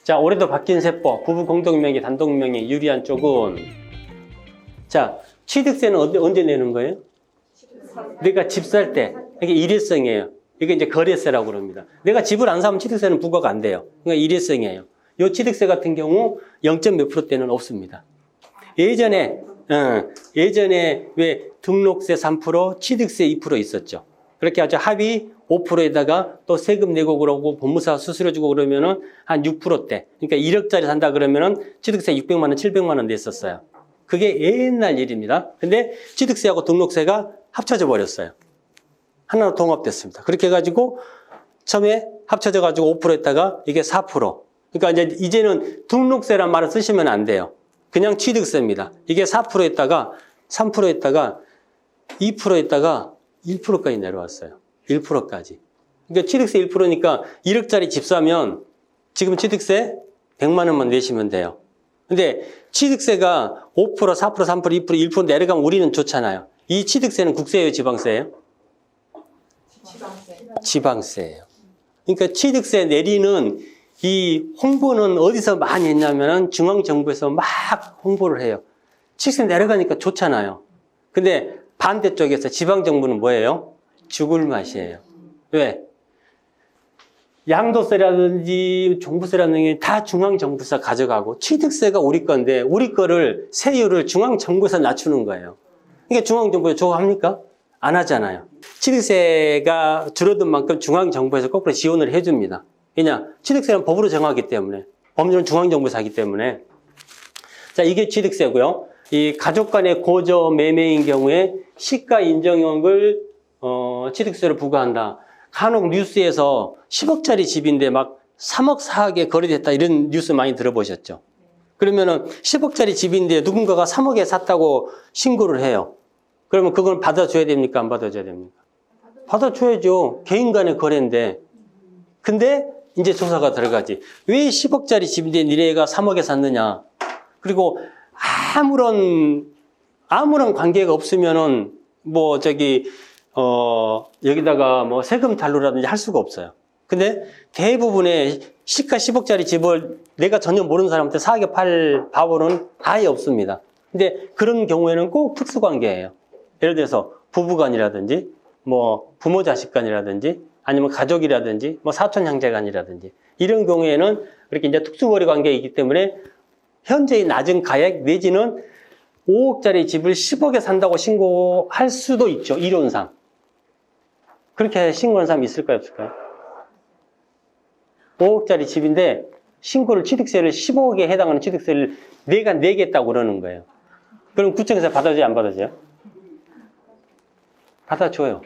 자, 올해도 바뀐 세법, 부부 공동명의, 단독명의 유리한 쪽은 자, 취득세는 언제 내는 거예요? 내가 집 살 때. 이게 일회성이에요. 이게 이제 거래세라고 그럽니다. 내가 집을 안 사면 취득세는 부과가 안 돼요. 그러니까 일회성이에요. 이 취득세 같은 경우 0.몇 %대는 없습니다. 예전에 왜 등록세 3%, 취득세 2% 있었죠. 그렇게 아주 합의 5%에다가 또 세금 내고 그러고 법무사 수수료 주고 그러면은 한 6%대. 그러니까 1억짜리 산다 그러면은 취득세 600만 원, 700만 원 냈었어요. 그게 옛날 일입니다. 근데 취득세하고 등록세가 합쳐져 버렸어요. 하나로 통합됐습니다. 그렇게 해가지고 처음에 합쳐져 가지고 5% 했다가 이게 4%. 그러니까 이제는 등록세란 말을 쓰시면 안 돼요. 그냥 취득세입니다. 이게 4% 했다가 3% 했다가 2% 했다가 1%까지 내려왔어요. 1%까지. 그러니까 취득세 1%니까 1억짜리 집 사면 지금 취득세 100만 원만 내시면 돼요. 근데 취득세가 5%, 4%, 3%, 2%, 1% 내려가면 우리는 좋잖아요. 이 취득세는 국세예요, 지방세예요? 지방세예요. 그러니까 취득세 내리는 이 홍보는 어디서 많이 했냐면은 중앙정부에서 막 홍보를 해요. 취득세 내려가니까 좋잖아요. 근데 반대쪽에서 지방정부는 뭐예요? 죽을 맛이에요. 왜? 양도세라든지 종부세라든지 다 중앙정부에서 가져가고 취득세가 우리 건데 우리 거를 세율을 중앙정부에서 낮추는 거예요. 그러니까 중앙정부에서 저거 합니까? 안 하잖아요. 취득세가 줄어든 만큼 중앙정부에서 거꾸로 지원을 해줍니다. 왜냐? 취득세는 법으로 정하기 때문에 법률은 중앙정부에서 하기 때문에 자 이게 취득세고요. 이 가족 간의 고저 매매인 경우에 시가 인정액을 취득세를 부과한다. 간혹 뉴스에서 10억짜리 집인데 막 3억 4억에 거래됐다 이런 뉴스 많이 들어보셨죠? 그러면은 10억짜리 집인데 누군가가 3억에 샀다고 신고를 해요. 그러면 그걸 받아줘야 됩니까? 안 받아줘야 됩니까? 받아줘야죠. 개인 간의 거래인데. 근데 이제 조사가 들어가지. 왜 10억짜리 집인데 니네가 3억에 샀느냐? 그리고 아무런 관계가 없으면은 여기다가 뭐 세금 단로라든지 할 수가 없어요. 근데 대부분의 시가 10억짜리 집을 내가 전혀 모르는 사람한테 사게 팔 바보는 아예 없습니다. 근데 그런 경우에는 꼭 특수관계예요. 예를 들어서 부부간이라든지 뭐 부모 자식간이라든지 아니면 가족이라든지 뭐 사촌 형제간이라든지 이런 경우에는 그렇게 이제 특수거래 관계이기 때문에 현재의 낮은 가액 내지는 5억짜리 집을 10억에 산다고 신고할 수도 있죠. 이론상. 그렇게 신고한 사람이 있을까요? 없을까요? 5억짜리 집인데 신고를 취득세를 15억에 해당하는 취득세를 내가 내겠다고 그러는 거예요. 그럼 구청에서 받아줘요? 안 받아줘요? 받아줘요.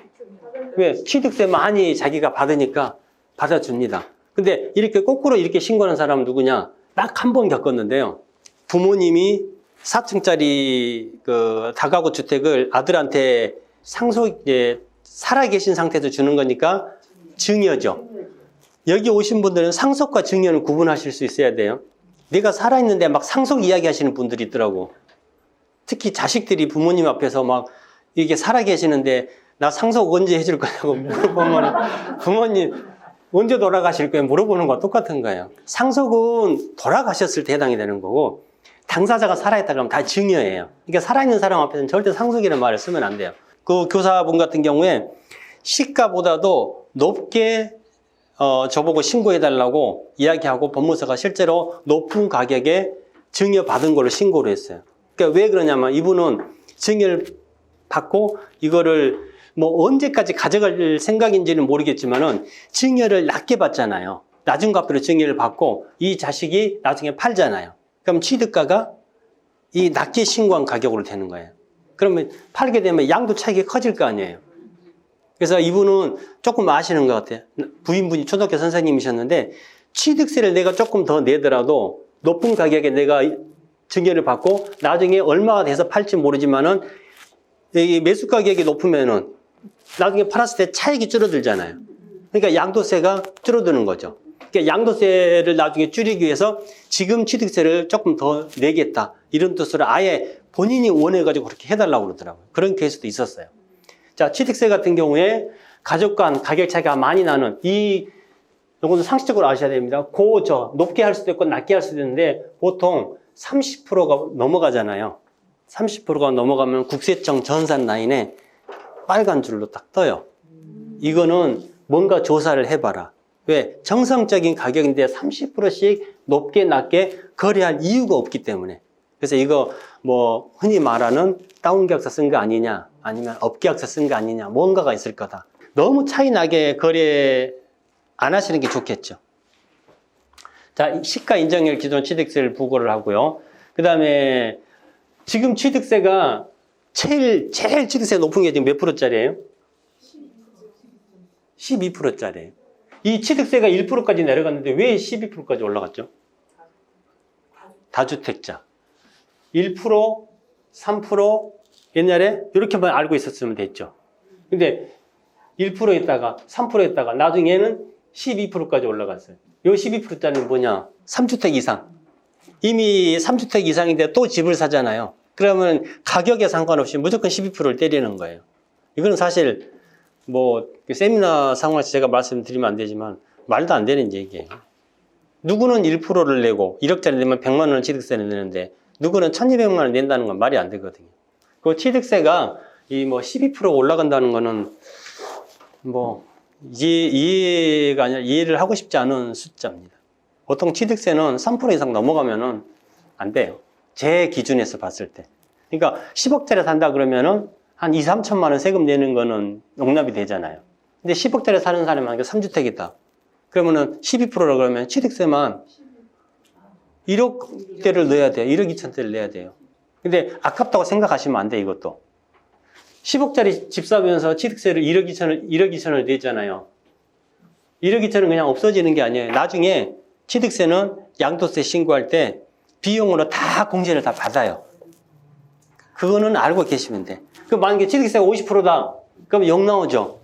왜? 취득세 많이 자기가 받으니까 받아줍니다. 근데 이렇게 거꾸로 이렇게 신고하는 사람은 누구냐? 딱 한 번 겪었는데요. 부모님이 4층짜리 그 다가구 주택을 아들한테 살아계신 상태에서 주는 거니까 증여죠. 여기 오신 분들은 상속과 증여는 구분하실 수 있어야 돼요. 내가 살아있는데 막 상속 이야기 하시는 분들이 있더라고. 특히 자식들이 부모님 앞에서 막 이게 살아계시는데 나 상속 언제 해줄 거냐고 물어보면 부모님 언제 돌아가실 거예요? 물어보는 거와 똑같은 거예요. 상속은 돌아가셨을 때 해당이 되는 거고 당사자가 살아있다 그러면 다 증여예요. 그러니까 살아있는 사람 앞에서는 절대 상속이라는 말을 쓰면 안 돼요. 그 교사분 같은 경우에 시가보다도 높게 저보고 신고해달라고 이야기하고 법무사가 실제로 높은 가격에 증여받은 걸로 신고를 했어요. 그러니까 왜 그러냐면 이분은 증여를 받고 이거를 뭐 언제까지 가져갈 생각인지는 모르겠지만은 증여를 낮게 받잖아요. 낮은 값으로 증여를 받고 이 자식이 나중에 팔잖아요. 그럼 취득가가 이 낮게 신고한 가격으로 되는 거예요. 그러면 팔게 되면 양도 차익이 커질 거 아니에요. 그래서 이분은 조금 아시는 것 같아요. 부인분이 초등학교 선생님이셨는데 취득세를 내가 조금 더 내더라도 높은 가격에 내가 증여를 받고 나중에 얼마가 돼서 팔지 모르지만은 이 매수 가격이 높으면은 나중에 팔았을 때 차익이 줄어들잖아요. 그러니까 양도세가 줄어드는 거죠. 그러니까 양도세를 나중에 줄이기 위해서 지금 취득세를 조금 더 내겠다. 이런 뜻으로 아예 본인이 원해가지고 그렇게 해달라고 그러더라고요. 그런 케이스도 있었어요. 자, 취득세 같은 경우에 가족 간 가격 차이가 많이 나는 이 이거는 상식적으로 아셔야 됩니다. 높게 할 수도 있고 낮게 할 수도 있는데 보통 30%가 넘어가잖아요. 30%가 넘어가면 국세청 전산 라인에 빨간 줄로 딱 떠요. 이거는 뭔가 조사를 해봐라. 왜? 정상적인 가격인데 30%씩 높게 낮게 거래할 이유가 없기 때문에. 그래서 이거 뭐 흔히 말하는 다운계약서 쓴 거 아니냐, 아니면 업계약서 쓴 거 아니냐, 뭔가가 있을 거다. 너무 차이 나게 거래 안 하시는 게 좋겠죠. 자, 시가 인정일 기존 취득세를 부과를 하고요. 그 다음에 지금 취득세가 제일 취득세 높은 게 지금 몇 프로짜리예요? 12%짜리예요. 이 취득세가 1%까지 내려갔는데 왜 12%까지 올라갔죠? 다주택자. 1%, 3% 옛날에 이렇게만 알고 있었으면 됐죠. 근데 1% 했다가 3% 했다가 나중에는 12%까지 올라갔어요. 이 12%짜리는 뭐냐? 3주택 이상. 이미 3주택 이상인데 또 집을 사잖아요. 그러면 가격에 상관없이 무조건 12%를 때리는 거예요. 이거는 사실 뭐 세미나 상황에서 제가 말씀드리면 안 되지만 말도 안 되는 얘기예요. 누구는 1%를 내고 1억짜리 내면 100만 원을 취득세를 내는데 누구는 1200만 원 낸다는 건 말이 안 되거든요. 그 취득세가 이 뭐 12% 올라간다는 거는 뭐 이해가 아니라 이해를 하고 싶지 않은 숫자입니다. 보통 취득세는 3% 이상 넘어가면은 안 돼요. 제 기준에서 봤을 때. 그러니까 10억짜리 산다 그러면은 한 2, 3천만 원 세금 내는 거는 용납이 되잖아요. 근데 10억짜리 사는 사람은 3주택이다. 그러면은 12%라 그러면 취득세만 1억대를 넣어야 돼요. 1억 2천대를 내야 돼요. 근데 아깝다고 생각하시면 안 돼, 이것도. 10억짜리 집 사면서 취득세를 1억 2천을 내잖아요. 1억 2천은 그냥 없어지는 게 아니에요. 나중에 취득세는 양도세 신고할 때 비용으로 다 공제를 다 받아요. 그거는 알고 계시면 돼. 그럼 만약에 취득세가 50%다. 그럼 0 나오죠.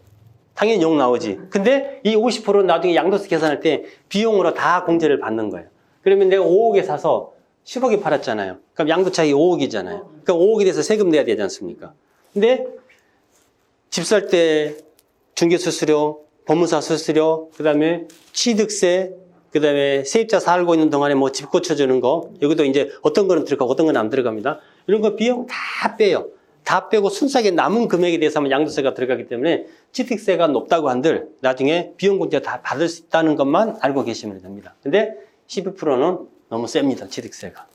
당연히 0 나오지. 근데 이 50%는 나중에 양도세 계산할 때 비용으로 다 공제를 받는 거예요. 그러면 내가 5억에 사서 10억에 팔았잖아요. 그럼 양도 차익이 5억이잖아요. 그럼 5억에 대해서 세금 내야 되지 않습니까? 근데 집 살 때 중개수수료, 법무사 수수료, 그 다음에 취득세, 그 다음에 세입자 살고 있는 동안에 뭐 집 고쳐주는 거, 여기도 이제 어떤 거는 들어가고 어떤 건 안 들어갑니다. 이런 거 비용 다 빼요. 다 빼고 순수하게 남은 금액에 대해서만 양도세가 들어가기 때문에 취득세가 높다고 한들 나중에 비용 공제 다 받을 수 있다는 것만 알고 계시면 됩니다. 근데 12%는 너무 셉니다, 취득세가.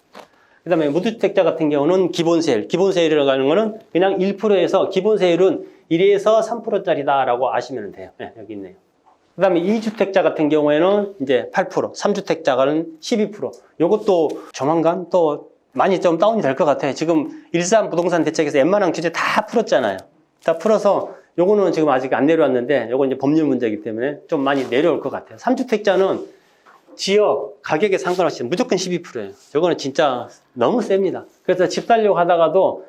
그 다음에 무주택자 같은 경우는 기본세율. 기본세율이라고 하는 거는 그냥 1%에서 기본세율은 1에서 3%짜리다라고 아시면 돼요. 네, 여기 있네요. 그 다음에 2주택자 같은 경우에는 이제 8%, 3주택자가는 12%. 요것도 조만간 또 많이 좀 다운이 될 것 같아요. 지금 일산 부동산 대책에서 웬만한 규제 다 풀었잖아요. 다 풀어서 요거는 지금 아직 안 내려왔는데 요건 이제 법률 문제이기 때문에 좀 많이 내려올 것 같아요. 3주택자는 지역, 가격에 상관없이 무조건 12%예요. 저거는 진짜 너무 셉니다. 그래서 집 살려고 하다가도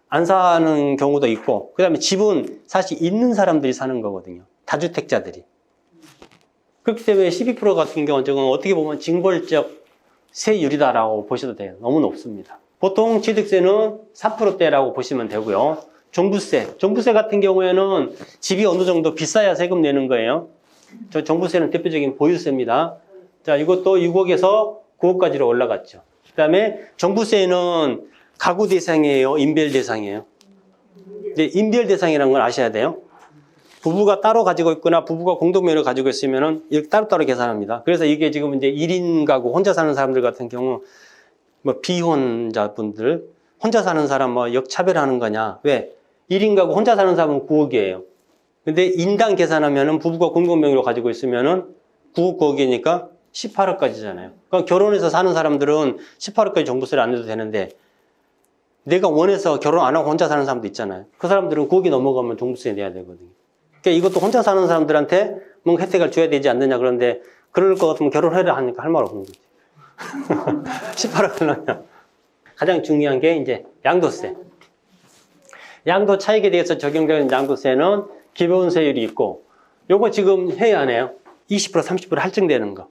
안 사는 경우도 있고, 그 다음에 집은 사실 있는 사람들이 사는 거거든요. 다주택자들이. 그렇기 때문에 12% 같은 경우는 저건 어떻게 보면 징벌적 세율이다라고 보셔도 돼요. 너무 높습니다. 보통 취득세는 3%대라고 보시면 되고요. 종부세 같은 경우에는 집이 어느 정도 비싸야 세금 내는 거예요. 저 종부세는 대표적인 보유세입니다. 자, 이것도 6억에서 9억까지로 올라갔죠. 그 다음에 종부세는 가구 대상이에요? 인별 대상이에요? 네, 인별 대상이라는 걸 아셔야 돼요. 부부가 따로 가지고 있거나 부부가 공동명의로 가지고 있으면은 이렇게 따로따로 계산합니다. 그래서 이게 지금 이제 1인 가구 혼자 사는 사람들 같은 경우 뭐 비혼자분들 혼자 사는 사람 뭐 역차별하는 거냐? 왜? 1인 가구 혼자 사는 사람은 9억이에요. 근데 인당 계산하면은 부부가 공동명의로 가지고 있으면은 9억 9억이니까 18억까지잖아요. 그러니까 결혼해서 사는 사람들은 18억까지 종부세를 안 내도 되는데 내가 원해서 결혼 안 하고 혼자 사는 사람도 있잖아요. 그 사람들은 9억이 넘어가면 종부세 내야 되거든요. 그러니까 이것도 혼자 사는 사람들한테 뭔가 혜택을 줘야 되지 않느냐. 그런데 그럴 것 같으면 결혼해라 하니까 할 말 없는 거지. 18억을 넣으면. 가장 중요한 게 이제 양도세. 양도 차익에 대해서 적용되는 양도세는 기본세율이 있고 요거 지금 해야 하네요. 20% 30% 할증되는 거.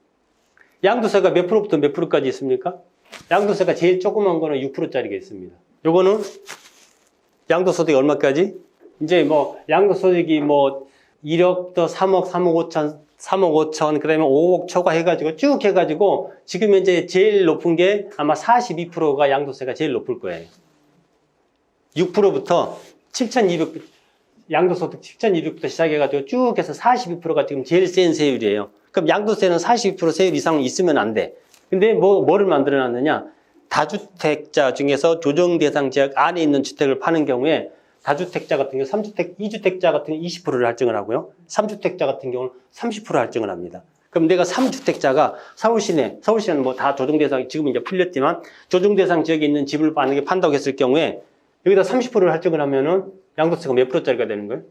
양도세가 몇 프로부터 몇 프로까지 있습니까? 양도세가 제일 조그만 거는 6%짜리가 있습니다. 요거는 양도소득이 얼마까지? 이제 뭐 양도소득이 뭐 1억부터 3억, 3억 5천, 3억 5천, 그 다음에 5억 초과 해가지고 쭉 해가지고 지금 현재 제일 높은 게 아마 42%가 양도세가 제일 높을 거예요. 6%부터 7,200, 양도소득 7,200부터 시작해가지고 쭉 해서 42%가 지금 제일 센 세율이에요. 그럼 양도세는 42% 세율 이상 있으면 안 돼. 근데 뭐를 만들어 놨느냐? 다주택자 중에서 조정 대상 지역 안에 있는 주택을 파는 경우에 다주택자 같은 경우 3주택, 2주택자 같은 경우 20%를 할증을 하고요. 3주택자 같은 경우는 30% 할증을 합니다. 그럼 내가 3주택자가 서울시는 뭐 다 조정 대상, 지금 이제 풀렸지만 조정 대상 지역에 있는 집을 만약에 판다고 했을 경우에 여기다 30%를 할증을 하면은 양도세가 몇 프로짜리가 되는 거예요?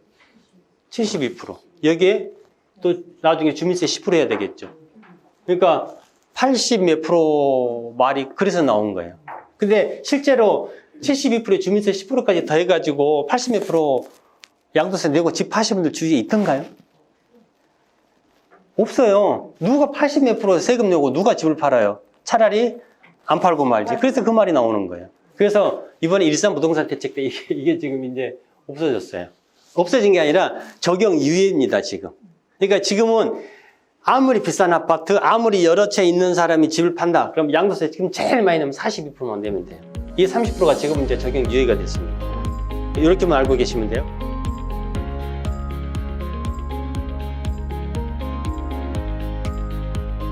72%. 여기에 또 나중에 주민세 10% 해야 되겠죠. 그러니까 80 몇 프로 말이 그래서 나온 거예요. 근데 실제로 72%에 주민세 10%까지 더해가지고 80 몇 프로 양도세 내고 집 파신 분들 주위에 있던가요? 없어요. 누가 80 몇 프로 세금 내고 누가 집을 팔아요? 차라리 안 팔고 말지. 그래서 그 말이 나오는 거예요. 그래서 이번에 일산 부동산 대책 때 이게 지금 이제 없어졌어요. 없어진 게 아니라 적용 유예입니다, 지금. 그러니까 지금은 아무리 비싼 아파트, 아무리 여러 채 있는 사람이 집을 판다. 그럼 양도세 지금 제일 많이 내면 42%만 내면 돼요. 이 30%가 지금 이제 적용 유예가 됐습니다. 이렇게만 알고 계시면 돼요.